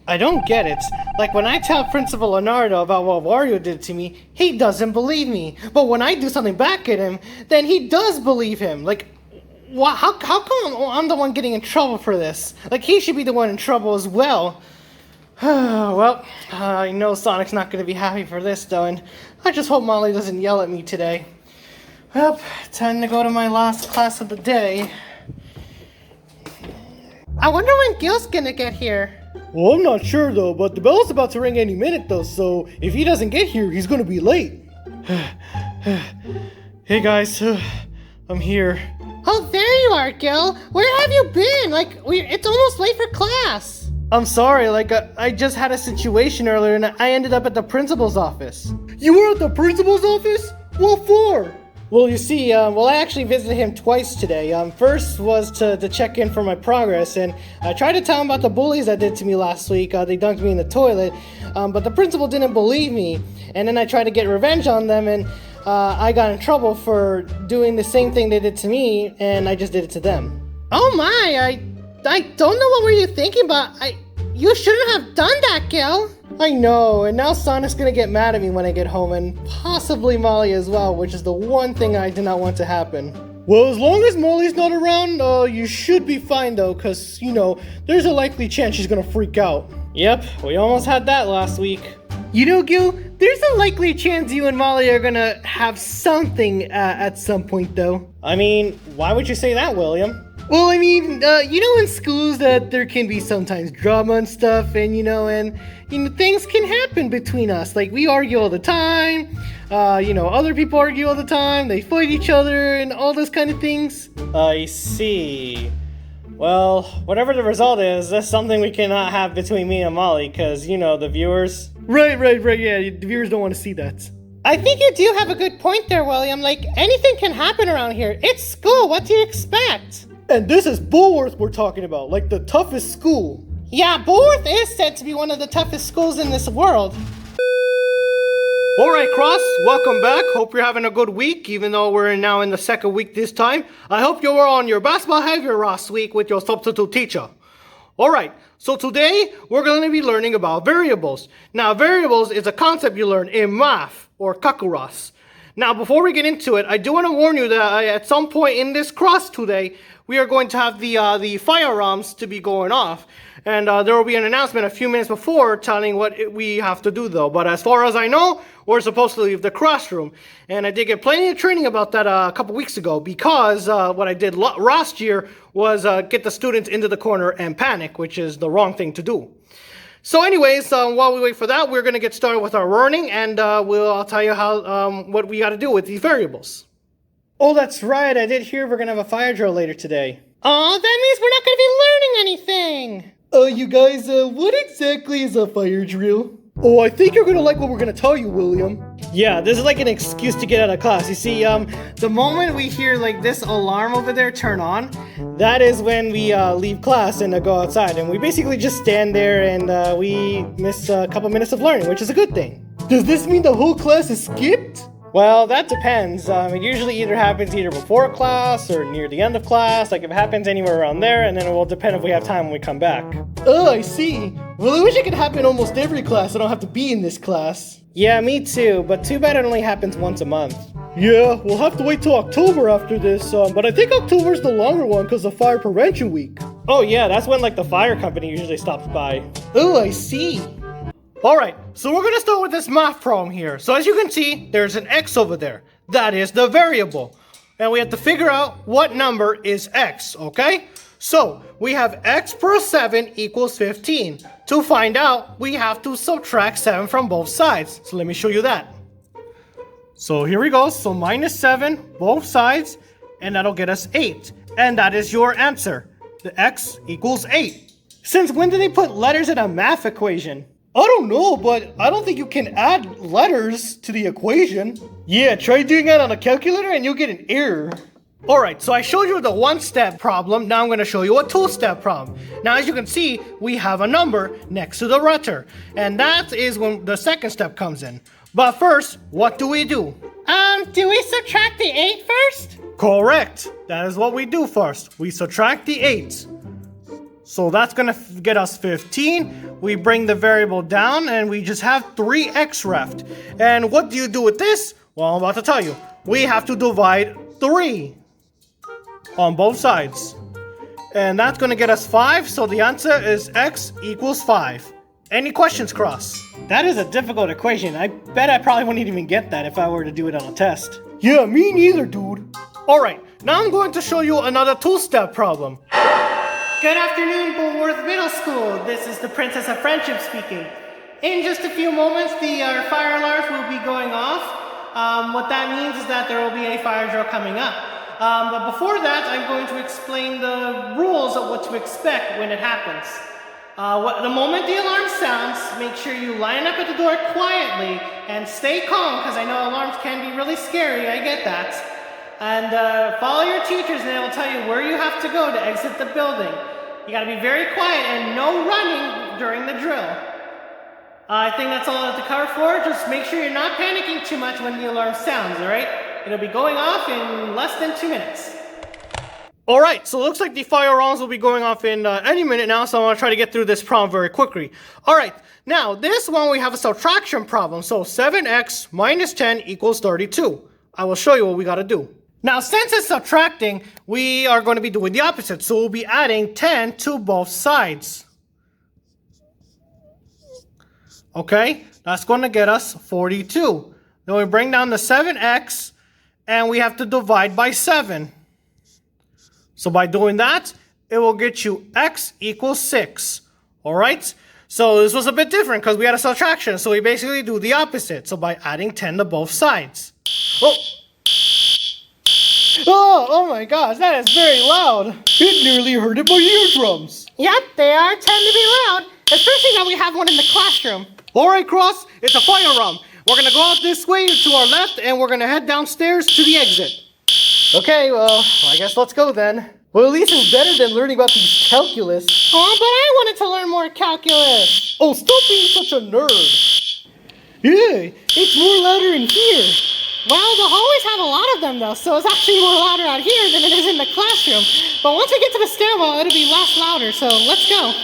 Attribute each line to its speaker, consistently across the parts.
Speaker 1: I don't get it. Like, when I tell Principal Leonardo about what Wario did to me, he doesn't believe me. But when I do something back at him, then he does believe him. Like, how come I'm the one getting in trouble for this? Like, he should be the one in trouble as well. Well, I know Sonic's not going to be happy for this, though, and I just hope Molly doesn't yell at me today. Well, time to go to my last class of the day. I wonder when Gil's gonna get here.
Speaker 2: Well, I'm not sure though, but the bell's about to ring any minute though, so if he doesn't get here, he's gonna be late. Hey guys, I'm here.
Speaker 1: Oh, there you are, Gil. Where have you been? Like, it's almost late for class. I'm sorry, like, I just had a situation earlier and I ended up at the principal's office.
Speaker 2: You were at the principal's office? What for?
Speaker 1: Well, you see, I actually visited him twice today. First was to check in for my progress, and I tried to tell him about the bullies that did to me last week. They dunked me in the toilet, but the principal didn't believe me. And then I tried to get revenge on them, and I got in trouble for doing the same thing they did to me, and I just did it to them. Oh my, I don't know what were you thinking about. You shouldn't have done that, Gil. I know, and now Sonic's gonna get mad at me when I get home, and possibly Molly as well, which is the one thing I did not want to happen.
Speaker 2: Well, as long as Molly's not around, you should be fine though, cause, you know, there's a likely chance she's gonna freak out.
Speaker 1: Yep, we almost had that last week.
Speaker 2: You know, Gil, there's a likely chance you and Molly are gonna have something at some point though.
Speaker 1: I mean, why would you say that, William?
Speaker 2: Well, I mean, you know in schools that there can be sometimes drama and stuff, and things can happen between us. Like, we argue all the time, other people argue all the time, they fight each other, and all those kind of things.
Speaker 1: I see. Well, whatever the result is, that's something we cannot have between me and Molly, because, the viewers...
Speaker 2: Right, yeah, the viewers don't want to see that.
Speaker 1: I think you do have a good point there, William. Like, anything can happen around here. It's school, what do you expect?
Speaker 2: And this is Bullworth we're talking about, like the toughest school.
Speaker 1: Yeah, Bullworth is said to be one of the toughest schools in this world.
Speaker 2: Alright, Cross, welcome back. Hope you're having a good week, even though we're now in the second week this time. I hope you were on your best behavior last week with your substitute teacher. Alright, so today we're going to be learning about variables. Now, variables is a concept you learn in math, or kakuras. Now, before we get into it, I do want to warn you that at some point in this class today, we are going to have the fire alarms to be going off. And there will be an announcement a few minutes before telling what we have to do, though. But as far as I know, we're supposed to leave the classroom. And I did get plenty of training about that a couple weeks ago, because what I did last year was get the students into the corner and panic, which is the wrong thing to do. So anyways, while we wait for that, we're going to get started with our learning, and I'll tell you how what we got to do with these variables.
Speaker 1: Oh, that's right. I did hear we're going to have a fire drill later today. Oh, that means we're not going to be learning anything.
Speaker 2: You guys, what exactly is a fire drill? Oh, I think you're going to like what we're going to tell you, William.
Speaker 1: Yeah, this is like an excuse to get out of class. You see, the moment we hear like this alarm over there turn on, that is when we leave class and go outside. And we basically just stand there and we miss a couple minutes of learning, which is a good thing.
Speaker 2: Does this mean the whole class is skipped?
Speaker 1: Well, that depends. It usually either happens either before class or near the end of class. Like, if it happens anywhere around there, and then it will depend if we have time when we come back.
Speaker 2: Oh, I see. Well, I wish it could happen almost every class. I don't have to be in this class.
Speaker 1: Yeah, me too, but too bad it only happens once a month.
Speaker 2: Yeah, we'll have to wait till October after this, but I think October's the longer one because of Fire Prevention Week.
Speaker 1: Oh yeah, that's when like the fire company usually stops by.
Speaker 2: Oh, I see. Alright, so we're going to start with this math problem here. So as you can see, there's an x over there. That is the variable. And we have to figure out what number is x, okay? So, we have x plus 7 equals 15. To find out, we have to subtract 7 from both sides. So let me show you that. So here we go. So minus 7, both sides, and that'll get us 8. And that is your answer. The x equals 8. Since when did they put letters in a math equation? I don't know, but I don't think you can add letters to the equation. Yeah, try doing that on a calculator and you'll get an error. Alright, so I showed you the one-step problem. Now I'm going to show you a two-step problem. Now, as you can see, we have a number next to the letter. And that is when the second step comes in. But first, what do we do?
Speaker 1: Do we subtract the 8 first?
Speaker 2: Correct. That is what we do first. We subtract the 8. So that's gonna get us 15. We bring the variable down and we just have 3x left. And what do you do with this? Well, I'm about to tell you. We have to divide 3 on both sides. And that's gonna get us 5, so the answer is x equals 5. Any questions, Cross?
Speaker 1: That is a difficult equation. I bet I probably wouldn't even get that if I were to do it on a test.
Speaker 2: Yeah, me neither, dude. Alright, now I'm going to show you another two-step problem.
Speaker 1: Good afternoon, Bullworth Middle School. This is the Princess of Friendship speaking. In just a few moments, the fire alarms will be going off. What that means is that there will be a fire drill coming up. But before that, I'm going to explain the rules of what to expect when it happens. The moment the alarm sounds, make sure you line up at the door quietly and stay calm, because I know alarms can be really scary, I get that. And follow your teachers and they will tell you where you have to go to exit the building. You gotta be very quiet and no running during the drill. I think that's all I have to cover for. Just make sure you're not panicking too much when the alarm sounds, alright? It'll be going off in less than 2 minutes.
Speaker 2: Alright, so it looks like the fire alarms will be going off in any minute now, so I'm going to try to get through this problem very quickly. Alright, now this one we have a subtraction problem, so 7x minus 10 equals 32. I will show you what we got to do. Now, since it's subtracting, we are going to be doing the opposite, so we'll be adding 10 to both sides. Okay, that's going to get us 42. Then we bring down the 7x, and we have to divide by 7. So by doing that, it will get you x equals 6. Alright? So this was a bit different because we had a subtraction. So we basically do the opposite. So by adding 10 to both sides.
Speaker 1: Oh my gosh, that is very loud.
Speaker 2: It nearly hurted my eardrums.
Speaker 1: Yep, they tend to be loud. Especially now we have one in the classroom.
Speaker 2: Alright, Cross, it's a fire alarm. We're going to go out this way to our left and we're going to head downstairs to the exit.
Speaker 1: Okay, well, I guess let's go then.
Speaker 2: Well, at least it's better than learning about these calculus.
Speaker 1: Oh, but I wanted to learn more calculus.
Speaker 2: Oh, stop being such a nerd.
Speaker 1: Yeah, it's more louder in here. Well, the hallways have a lot of them though, so it's actually more louder out here than it is in the classroom. But once we get to the stairwell, it'll be less louder, so let's go.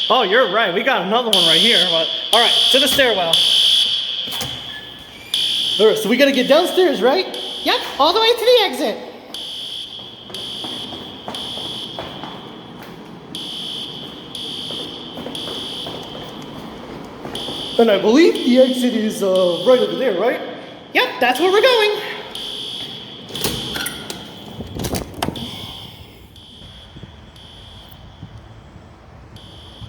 Speaker 2: Oh, you're right. We got another one right here. But alright, to the stairwell. Alright, so we gotta get downstairs, right?
Speaker 1: Yep, all the way to the exit.
Speaker 2: And I believe the exit is right over there, right?
Speaker 1: Yep, that's where we're going.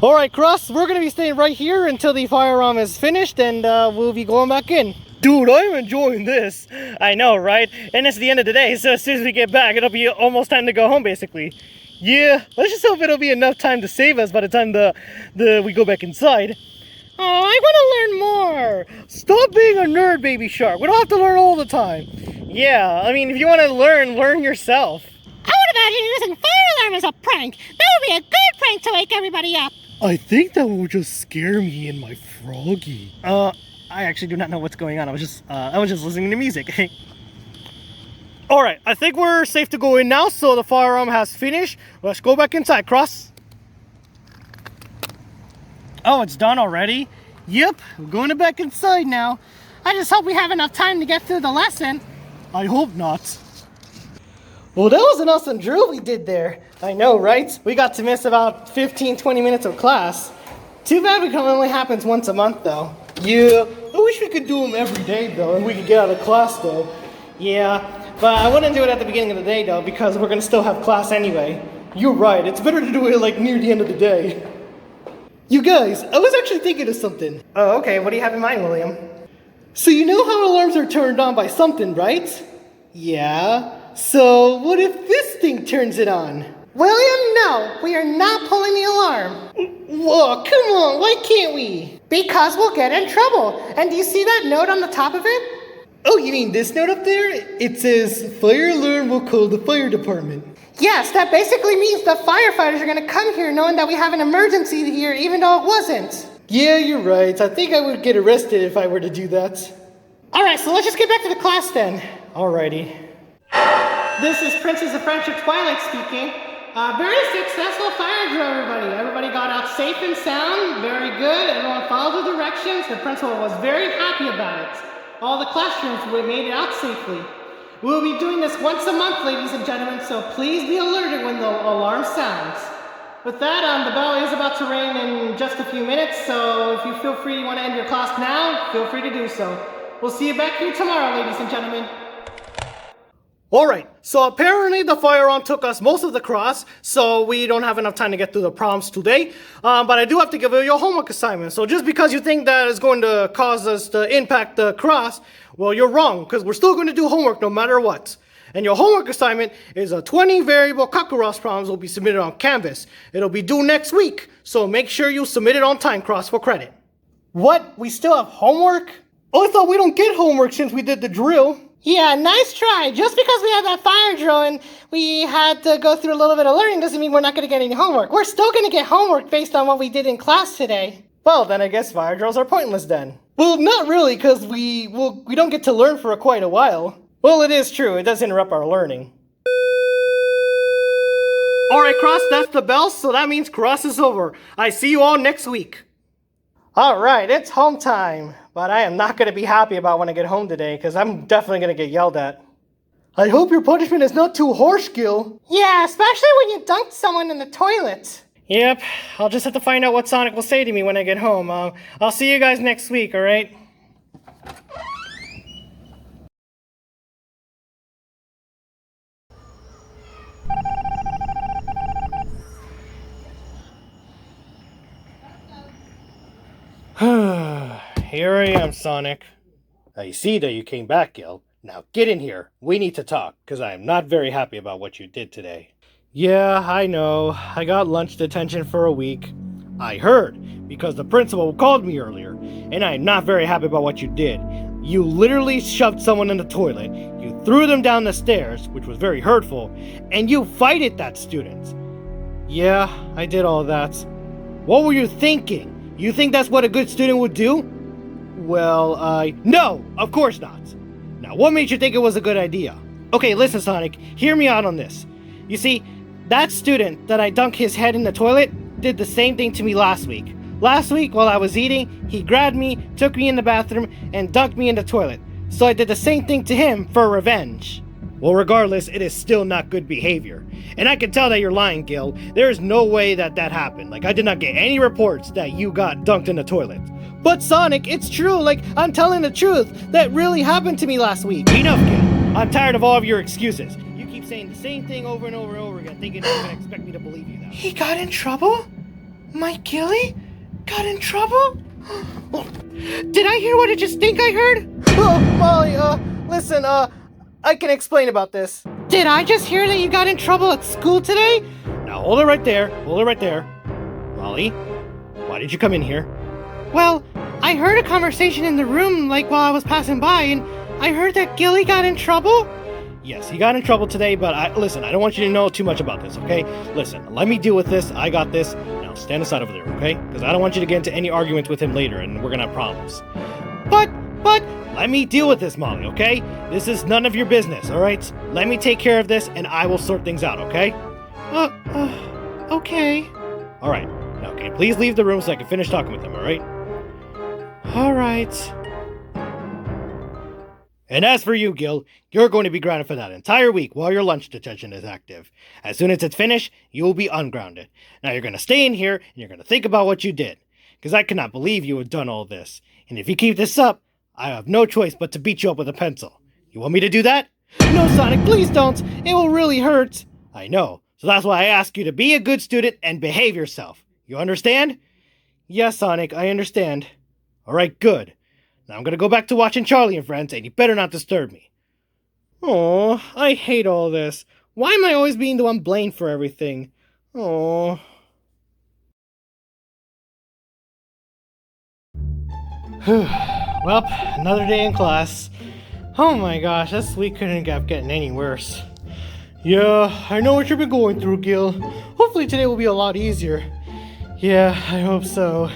Speaker 2: Alright, Cross, we're gonna be staying right here until the fire alarm is finished and we'll be going back in. Dude, I'm enjoying this.
Speaker 1: I know, right? And it's the end of the day, so as soon as we get back, it'll be almost time to go home, basically.
Speaker 2: Yeah, let's just hope it'll be enough time to save us by the time we go back inside.
Speaker 1: Oh, I want to learn more.
Speaker 2: Stop being a nerd, Baby Shark. We don't have to learn all the time.
Speaker 1: Yeah, I mean, if you want to learn yourself.
Speaker 3: I would imagine using fire alarm as a prank. That would be a good prank to wake everybody up.
Speaker 2: I think that will just scare me and my froggy.
Speaker 1: I actually do not know what's going on. I was just listening to music.
Speaker 2: Alright, I think we're safe to go in now, so the fire alarm has finished. Let's go back inside, Cross.
Speaker 1: Oh, it's done already?
Speaker 2: Yep, we're going back inside now.
Speaker 3: I just hope we have enough time to get through the lesson.
Speaker 2: I hope not.
Speaker 1: Well, that was an awesome drill we did there. I know, right? We got to miss about 15-20 minutes of class. Too bad it only happens once a month, though.
Speaker 2: Yeah, I wish we could do them every day, though, and we could get out of class, though.
Speaker 1: Yeah, but I wouldn't do it at the beginning of the day, though, because we're going to still have class anyway.
Speaker 2: You're right. It's better to do it, like, near the end of the day. You guys, I was actually thinking of something.
Speaker 1: Oh, okay. What do you have in mind, William?
Speaker 2: So you know how alarms are turned on by something, right?
Speaker 1: Yeah.
Speaker 2: So what if this thing turns it on?
Speaker 1: William, no. We are not pulling the alarm.
Speaker 2: Whoa, come on. Why can't we?
Speaker 1: Because we'll get in trouble. And do you see that note on the top of it?
Speaker 2: Oh, you mean this note up there? It says, fire alarm will call the fire department.
Speaker 1: Yes, that basically means the firefighters are going to come here knowing that we have an emergency here, even though it wasn't. Yeah, you're right. I think I would get arrested if I were to do that.
Speaker 2: Alright, so let's just get back to the class then.
Speaker 1: Alrighty.
Speaker 2: This is Princess of Friendship Twilight speaking. Very successful fire drill, everybody. Everybody got out safe and sound. Very good. Everyone followed the directions. The principal was very happy about it. All the classrooms made it out safely. We'll be doing this once a month, ladies and gentlemen, so please be alerted when the alarm sounds. With that, the bell is about to ring in just a few minutes, so if you feel free, you want to end your class now, feel free to do so. We'll see you back here tomorrow, ladies and gentlemen.
Speaker 1: Alright, so apparently the fire alarm took us most of the class, so we don't have enough time to get through the problems today. But I do have to give you your homework assignment. So just because you think that is going to cause us to impact the class, well, you're wrong, because we're still going to do homework no matter what. And your homework assignment is a 20 variable Kakaross problems will be submitted on Canvas. It'll be due next week, so make sure you submit it on time, Cross, for credit.
Speaker 2: What? We still have homework?
Speaker 1: Oh, I thought we don't get homework since we did the drill.
Speaker 3: Yeah, nice try. Just because we had that fire drill and we had to go through a little bit of learning doesn't mean we're not going to get any homework. We're still going to get homework based on what we did in class today.
Speaker 1: Well, then I guess fire drills are pointless then. Well, not really, because we don't get to learn for quite a while. Well, it is true. It does interrupt our learning. Alright, Cross, that's the bell, so that means Cross is over. I see you all next week. Alright, it's home time. But I am not going to be happy about when I get home today, because I'm definitely going to get yelled at. I hope your punishment is not too harsh, Gil.
Speaker 3: Yeah, especially when you dunked someone in the toilet.
Speaker 1: Yep, I'll just have to find out what Sonic will say to me when I get home. I'll see you guys next week, alright? Here I am, Sonic. I see that you came back, Gil. Now get in here. We need to talk, because I am not very happy about what you did today. Yeah, I know. I got lunch detention for a week. I heard, because the principal called me earlier, and I am not very happy about what you did. You literally shoved someone in the toilet, you threw them down the stairs, which was very hurtful, and you fighted that student. Yeah, I did all that. What were you thinking? You think that's what a good student would do? Well, no, of course not. Now, what made you think it was a good idea? Okay, listen, Sonic, hear me out on this. You see, that student that I dunked his head in the toilet did the same thing to me last week. Last week, while I was eating, he grabbed me, took me in the bathroom, and dunked me in the toilet. So I did the same thing to him for revenge. Well, regardless, it is still not good behavior. And I can tell that you're lying, Gil. There is no way that happened. Like, I did not get any reports that you got dunked in the toilet. But Sonic, it's true. Like, I'm telling the truth. That really happened to me last week. Enough, Gil. I'm tired of all of your excuses. You keep saying the same thing over and over and over again, thinking you're gonna expect me to believe you now.
Speaker 2: He got in trouble? My Gilly got in trouble? Did I hear what I just think I heard?
Speaker 1: Oh, Molly, listen, I can explain about this.
Speaker 3: Did I just hear that you got in trouble at school today?
Speaker 1: Now, hold it right there. Hold it right there. Molly, why did you come in here?
Speaker 3: Well, I heard a conversation in the room, like, while I was passing by, and I heard that Gilly got in trouble.
Speaker 1: Yes, he got in trouble today, but listen, I don't want you to know too much about this, okay? Listen, let me deal with this. I got this. Now, stand aside over there, okay? Because I don't want you to get into any arguments with him later, and we're gonna have problems. But, let me deal with this, Molly, okay? This is none of your business, alright? Let me take care of this, and I will sort things out, okay?
Speaker 3: Okay.
Speaker 1: Alright, now can you please leave the room so I can finish talking with him, alright?
Speaker 3: Alright.
Speaker 1: And as for you, Gil, you're going to be grounded for that entire week while your lunch detention is active. As soon as it's finished, you will be ungrounded. Now you're going to stay in here, and you're going to think about what you did. Because I cannot believe you have done all this. And if you keep this up, I have no choice but to beat you up with a pencil. You want me to do that?
Speaker 3: No, Sonic, please don't. It will really hurt.
Speaker 1: I know. So that's why I ask you to be a good student and behave yourself. You understand?
Speaker 3: Yes, Sonic, I understand.
Speaker 1: Alright, good. Now I'm gonna go back to watching Charlie and Friends, and you better not disturb me.
Speaker 3: Oh, I hate all this. Why am I always being the one blamed for everything? Oh.
Speaker 1: Well, another day in class. Oh my gosh, this week couldn't have gotten any worse. Yeah, I know what you've been going through, Gil. Hopefully today will be a lot easier. Yeah, I hope so.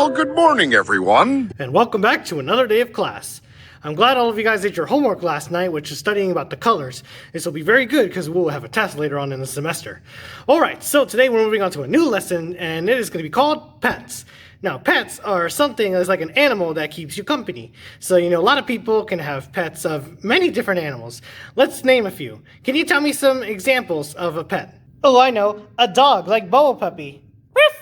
Speaker 4: Well, good morning, everyone.
Speaker 2: And welcome back to another day of class. I'm glad all of you guys did your homework last night, which is studying about the colors. This will be very good because we'll have a test later on in the semester. Alright, so today we're moving on to a new lesson, and it is going to be called pets. Now, pets are something that's like an animal that keeps you company. So, a lot of people can have pets of many different animals. Let's name a few. Can you tell me some examples of a pet?
Speaker 1: Oh, I know. A dog, like Bubble Puppy.
Speaker 3: Ruff.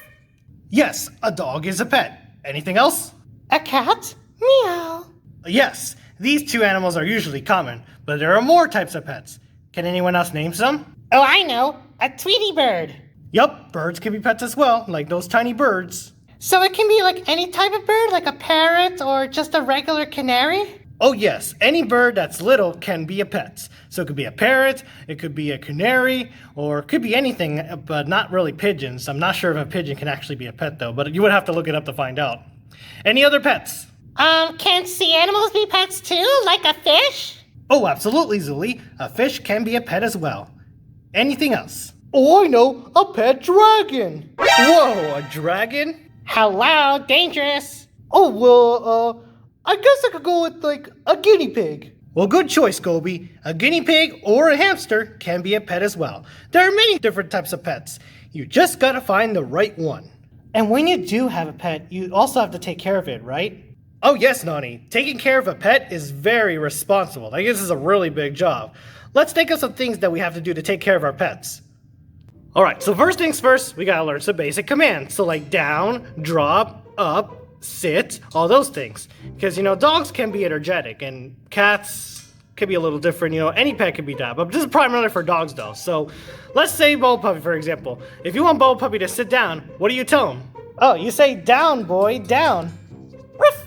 Speaker 2: Yes, a dog is a pet. Anything else?
Speaker 3: A cat? Meow.
Speaker 2: Yes, these two animals are usually common, but there are more types of pets. Can anyone else name some?
Speaker 3: Oh, I know. A Tweety bird.
Speaker 2: Yup, birds can be pets as well, like those tiny birds.
Speaker 3: So it can be like any type of bird, like a parrot or just a regular canary?
Speaker 2: Oh yes, any bird that's little can be a pet. So it could be a parrot, it could be a canary, or it could be anything, but not really pigeons. I'm not sure if a pigeon can actually be a pet though, but you would have to look it up to find out. Any other pets?
Speaker 3: Can sea animals be pets too, like a fish?
Speaker 2: Oh, absolutely, Zuli. A fish can be a pet as well. Anything else?
Speaker 1: Oh, I know. A pet dragon.
Speaker 2: Whoa, a dragon?
Speaker 3: Hello, dangerous.
Speaker 1: Oh, well, I guess I could go with, like, a guinea pig.
Speaker 2: Well, good choice, Gobi. A guinea pig or a hamster can be a pet as well. There are many different types of pets. You just gotta find the right one.
Speaker 1: And when you do have a pet, you also have to take care of it, right?
Speaker 2: Oh yes, Nani. Taking care of a pet is very responsible. Like, this is a really big job. Let's think of some things that we have to do to take care of our pets. Alright, so first things first, we gotta learn some basic commands. So like down, drop, up, sit, all those things. Because, dogs can be energetic and cats can be a little different. Any pet can be that. But this is primarily for dogs though. So let's say Bubble Puppy, for example. If you want Bubble Puppy to sit down, what do you tell him?
Speaker 1: Oh, you say down, boy, down.
Speaker 3: Ruff.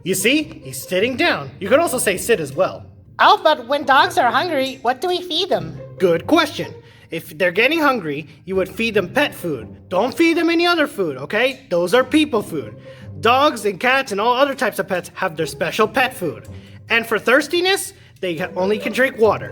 Speaker 2: You see? He's sitting down. You can also say sit as well.
Speaker 3: Oh, but when dogs are hungry, what do we feed them?
Speaker 2: Good question. If they're getting hungry, you would feed them pet food. Don't feed them any other food, okay? Those are people food. Dogs and cats and all other types of pets have their special pet food. And for thirstiness, they only can drink water.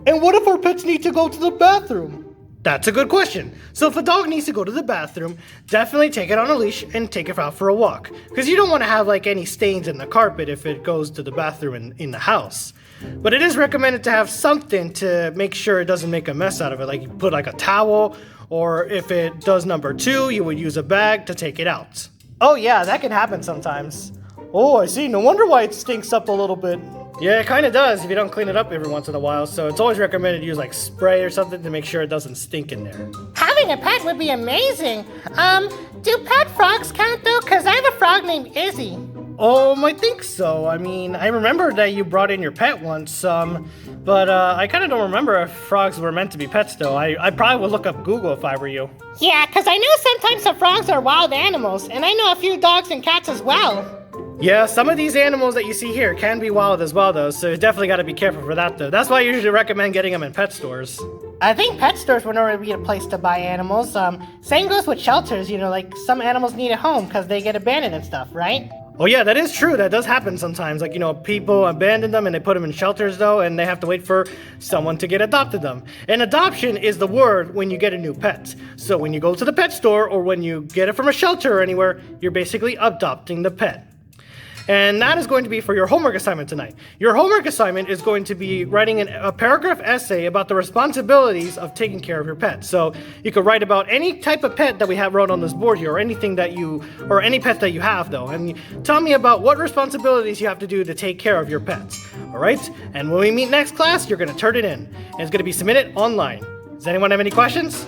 Speaker 1: And what if our pets need to go to the bathroom?
Speaker 2: That's a good question. So if a dog needs to go to the bathroom, definitely take it on a leash and take it out for a walk. Because you don't want to have like any stains in the carpet if it goes to the bathroom in the house. But it is recommended to have something to make sure it doesn't make a mess out of it. Like you put like a towel, or if it does number 2, you would use a bag to take it out.
Speaker 1: Oh yeah, that can happen sometimes. Oh, I see. No wonder why it stinks up a little bit.
Speaker 2: Yeah, it kind of does if you don't clean it up every once in a while. So it's always recommended to use like spray or something to make sure it doesn't stink in there.
Speaker 3: Having a pet would be amazing. Do pet frogs count though? Cause I have a frog named Izzy.
Speaker 2: I think so. I mean, I remember that you brought in your pet once, but I kind of don't remember if frogs were meant to be pets, though. I probably would look up Google if I were you.
Speaker 3: Yeah, cause I know sometimes the frogs are wild animals, and I know a few dogs and cats as well.
Speaker 2: Yeah, some of these animals that you see here can be wild as well, though, so you definitely got to be careful for that, though. That's why I usually recommend getting them in pet stores.
Speaker 3: I think pet stores would normally be a place to buy animals. Same goes with shelters, like some animals need a home because they get abandoned and stuff, right?
Speaker 2: Oh yeah, that is true. That does happen sometimes. Like, people abandon them and they put them in shelters though, and they have to wait for someone to get adopted them. And adoption is the word when you get a new pet. So when you go to the pet store or when you get it from a shelter or anywhere, you're basically adopting the pet. And that is going to be for your homework assignment tonight. Your homework assignment is going to be writing a paragraph essay about the responsibilities of taking care of your pet. So you could write about any type of pet that we have wrote on this board here, or anything that or any pet that you have though. And tell me about what responsibilities you have to do to take care of your pets. All right? And when we meet next class, you're going to turn it in. And it's going to be submitted online. Does anyone have any questions?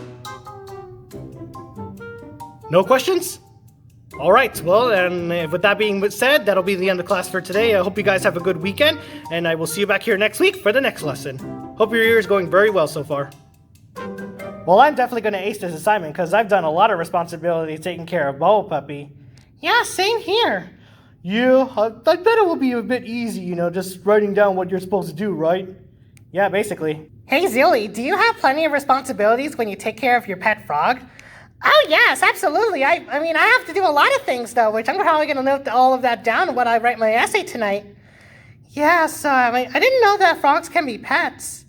Speaker 2: No questions? All right, well, and with that being said, that'll be the end of class for today. I hope you guys have a good weekend, and I will see you back here next week for the next lesson. Hope your year is going very well so far.
Speaker 1: Well, I'm definitely going to ace this assignment because I've done a lot of responsibility taking care of Bubble Puppy.
Speaker 3: Yeah, same here.
Speaker 1: Yeah, I bet it will be a bit easy, just writing down what you're supposed to do, right? Yeah, basically.
Speaker 3: Hey, Zilly, do you have plenty of responsibilities when you take care of your pet frog? Oh, yes, absolutely. I mean, I have to do a lot of things, though, which I'm probably going to note all of that down when I write my essay tonight. Yes, I didn't know that frogs can be pets.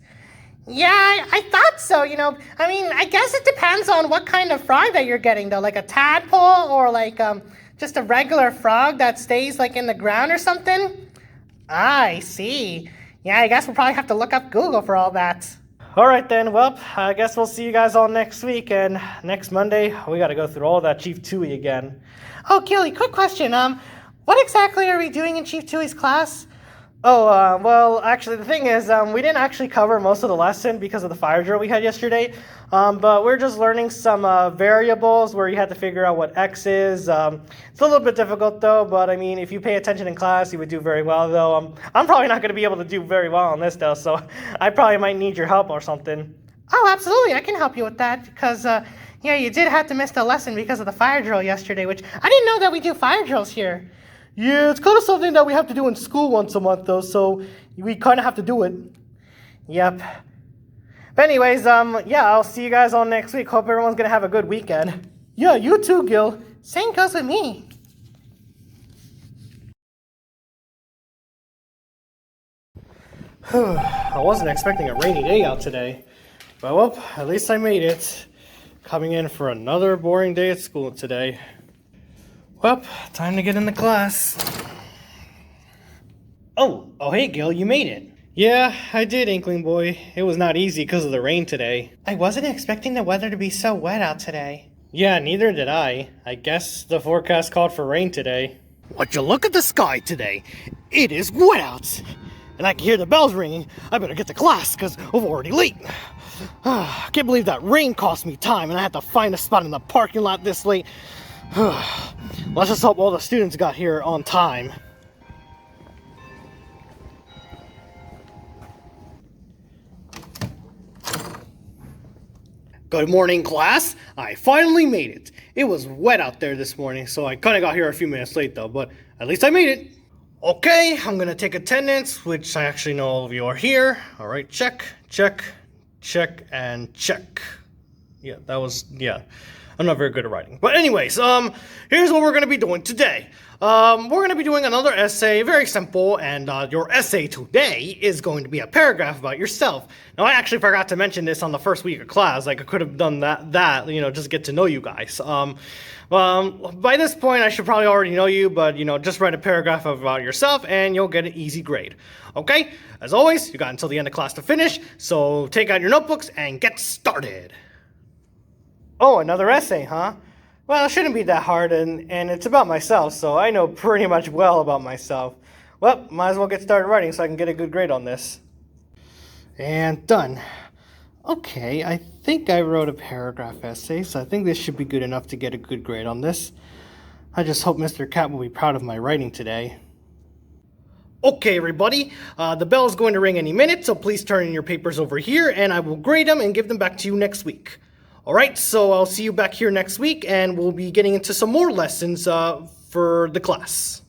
Speaker 3: Yeah, I thought so, I mean, I guess it depends on what kind of frog that you're getting, though, like a tadpole or like Just a regular frog that stays like in the ground or something? I see. Yeah, I guess we'll probably have to look up Google for all that.
Speaker 1: Alright then, well, I guess we'll see you guys all next week, and next Monday, we gotta go through all that Chief Tui again.
Speaker 3: Oh, Gilly, quick question. What exactly are we doing in Chief Tui's class?
Speaker 1: Oh, well, actually, the thing is, we didn't actually cover most of the lesson because of the fire drill we had yesterday, but we're just learning some variables where you have to figure out what X is. It's a little bit difficult, though, but, I mean, if you pay attention in class, you would do very well, though. I'm probably not going to be able to do very well on this, though, so I probably might need your help or something.
Speaker 3: Oh, absolutely. I can help you with that because, yeah, you did have to miss the lesson because of the fire drill yesterday, which I didn't know that we do fire drills here.
Speaker 1: Yeah, it's kind of something that we have to do in school once a month, though, so we kind of have to do it.
Speaker 3: Yep.
Speaker 1: But anyways, yeah, I'll see you guys all next week. Hope everyone's gonna have a good weekend.
Speaker 2: Yeah, you too, Gil.
Speaker 3: Same goes with me.
Speaker 1: I wasn't expecting a rainy day out today, but well, at least I made it. Coming in for another boring day at school today. Well, time to get into class.
Speaker 2: Oh, hey, Gil, you made it.
Speaker 1: Yeah, I did, Inkling Boy. It was not easy because of the rain today.
Speaker 3: I wasn't expecting the weather to be so wet out today.
Speaker 1: Yeah, neither did I. I guess the forecast called for rain today.
Speaker 2: Would you look at the sky today? It is wet out. And I can hear the bells ringing. I better get to class because I'm already late. I can't believe that rain cost me time and I had to find a spot in the parking lot this late. Let's just hope all the students got here on time. Good morning, class. I finally made it. It was wet out there this morning, so I kind of got here a few minutes late though, but at least I made it. Okay, I'm gonna take attendance, which I actually know all of you are here. All right, check, check, check, and check. Yeah, I'm not very good at writing. But anyways, here's what we're gonna be doing today. We're gonna be doing another essay, very simple, and your essay today is going to be a paragraph about yourself. Now, I actually forgot to mention this on the first week of class. Like, I could have done that, just get to know you guys. By this point, I should probably already know you, but, just write a paragraph about yourself, and you'll get an easy grade. Okay? As always, you got until the end of class to finish, so take out your notebooks and get started.
Speaker 1: Oh, another essay, huh? Well, it shouldn't be that hard, and it's about myself, so I know pretty much well about myself. Well, might as well get started writing so I can get a good grade on this. And done. Okay, I think I wrote a paragraph essay, so I think this should be good enough to get a good grade on this. I just hope Mr. Cat will be proud of my writing today.
Speaker 2: Okay, everybody, the bell is going to ring any minute, so please turn in your papers over here, and I will grade them and give them back to you next week. Alright, so I'll see you back here next week, and we'll be getting into some more lessons for the class.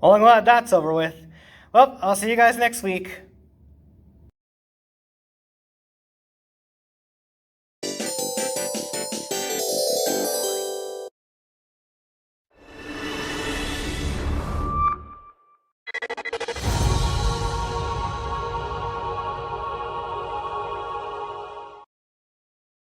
Speaker 1: Well, I'm glad that's over with. Well, I'll see you guys next week.